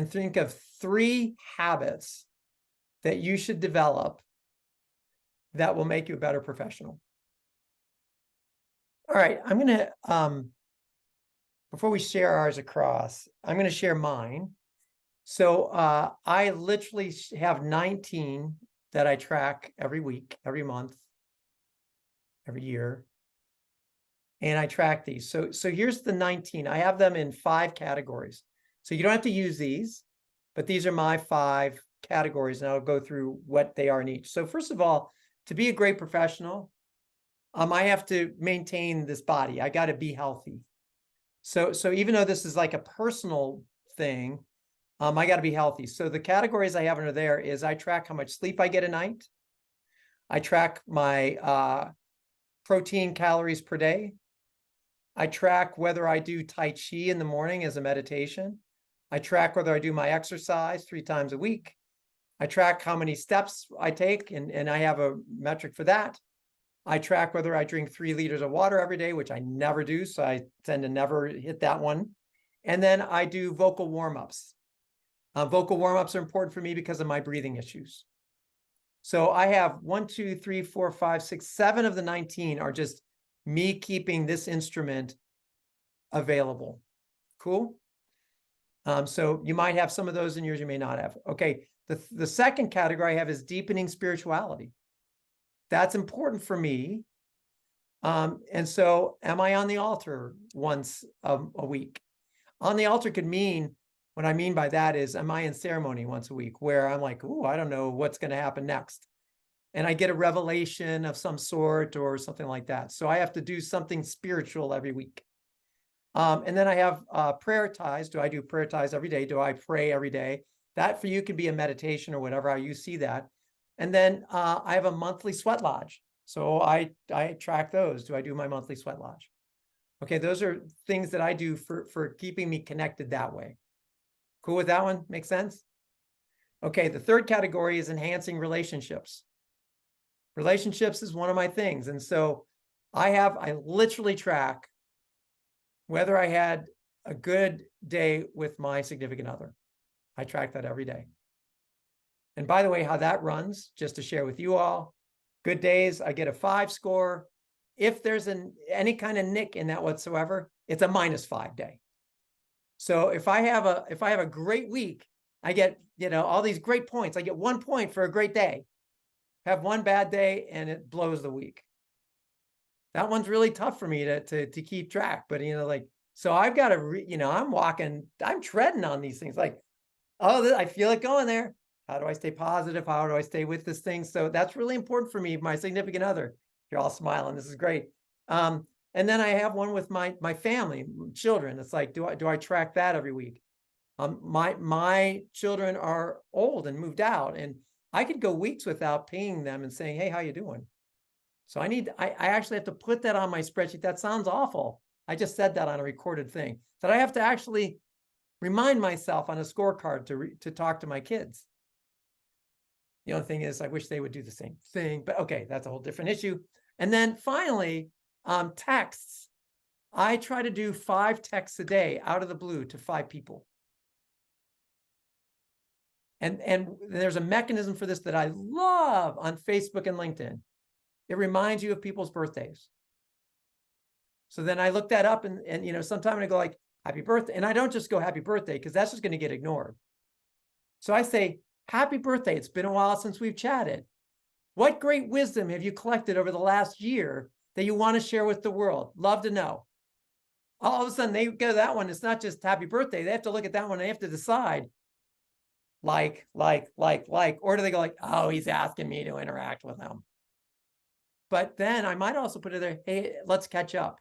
and think of 3 habits that you should develop that will make you a better professional. All right, I'm going to, before we share ours across, I'm going to share mine. So I literally have 19 that I track every week, every month, every year. And I track these. So here's the 19. I have them in 5 categories. So you don't have to use these, but these are my 5 categories, and I'll go through what they are in each. So first of all, to be a great professional, I have to maintain this body. I got to be healthy. So even though this is like a personal thing, I got to be healthy. So the categories I have under there is I track how much sleep I get a night. I track my protein calories per day. I track whether I do Tai Chi in the morning as a meditation. I track whether I do my exercise 3 times a week. I track how many steps I take, and I have a metric for that. I track whether I drink 3 liters of water every day, which I never do, so I tend to never hit that one. And then I do vocal warm-ups. Vocal warm-ups are important for me because of my breathing issues. So I have 1, 2, 3, 4, 5, 6, 7 of the 19 are just me keeping this instrument available. Cool? So you might have some of those in yours, you may not have. Okay, the second category I have is deepening spirituality. That's important for me. And so am I on the altar once a week? On the altar could mean, what I mean by that is, am I in ceremony once a week where I'm like, ooh, I don't know what's going to happen next. And I get a revelation of some sort or something like that. So I have to do something spiritual every week. And then I have prayer ties. Do I do prayer ties every day? Do I pray every day? That for you could be a meditation or whatever, how you see that. And then I have a monthly sweat lodge. So I track those. Do I do my monthly sweat lodge? Okay, those are things that I do for keeping me connected that way. Cool with that one? Make sense? Okay, the third category is enhancing relationships. Relationships is one of my things. And so I literally track whether I had a good day with my significant other. I track that every day. And by the way, how that runs, just to share with you all, good days, I get a 5 score. If there's any kind of nick in that whatsoever, it's a -5 day. So if I have a great week, I get, all these great points. I get 1 point for a great day. Have one bad day and it blows the week. That one's really tough for me to keep track. But so I've got to, I'm treading on these things. Like, oh, I feel it going there. How do I stay positive? How do I stay with this thing? So that's really important for me, my significant other. You're all smiling. This is great. And then I have one with my family, children. It's like, do I track that every week? My children are old and moved out, and I could go weeks without pinging them and saying, hey, how you doing? So I actually have to put that on my spreadsheet. That sounds awful. I just said that on a recorded thing. That I have to actually remind myself on a scorecard to talk to my kids. The only thing is I wish they would do the same thing, but okay, that's a whole different issue. And then finally, texts. I try to do 5 texts a day out of the blue to 5 people. And there's a mechanism for this that I love on Facebook and LinkedIn. It reminds you of people's birthdays. So then I look that up and sometime I go like, happy birthday. And I don't just go happy birthday because that's just going to get ignored. So I say, happy birthday. It's been a while since we've chatted. What great wisdom have you collected over the last year that you want to share with the world? Love to know. All of a sudden they go to that one. It's not just happy birthday. They have to look at that one. And they have to decide like, or do they go like, oh, he's asking me to interact with him. But then I might also put it there, hey, let's catch up.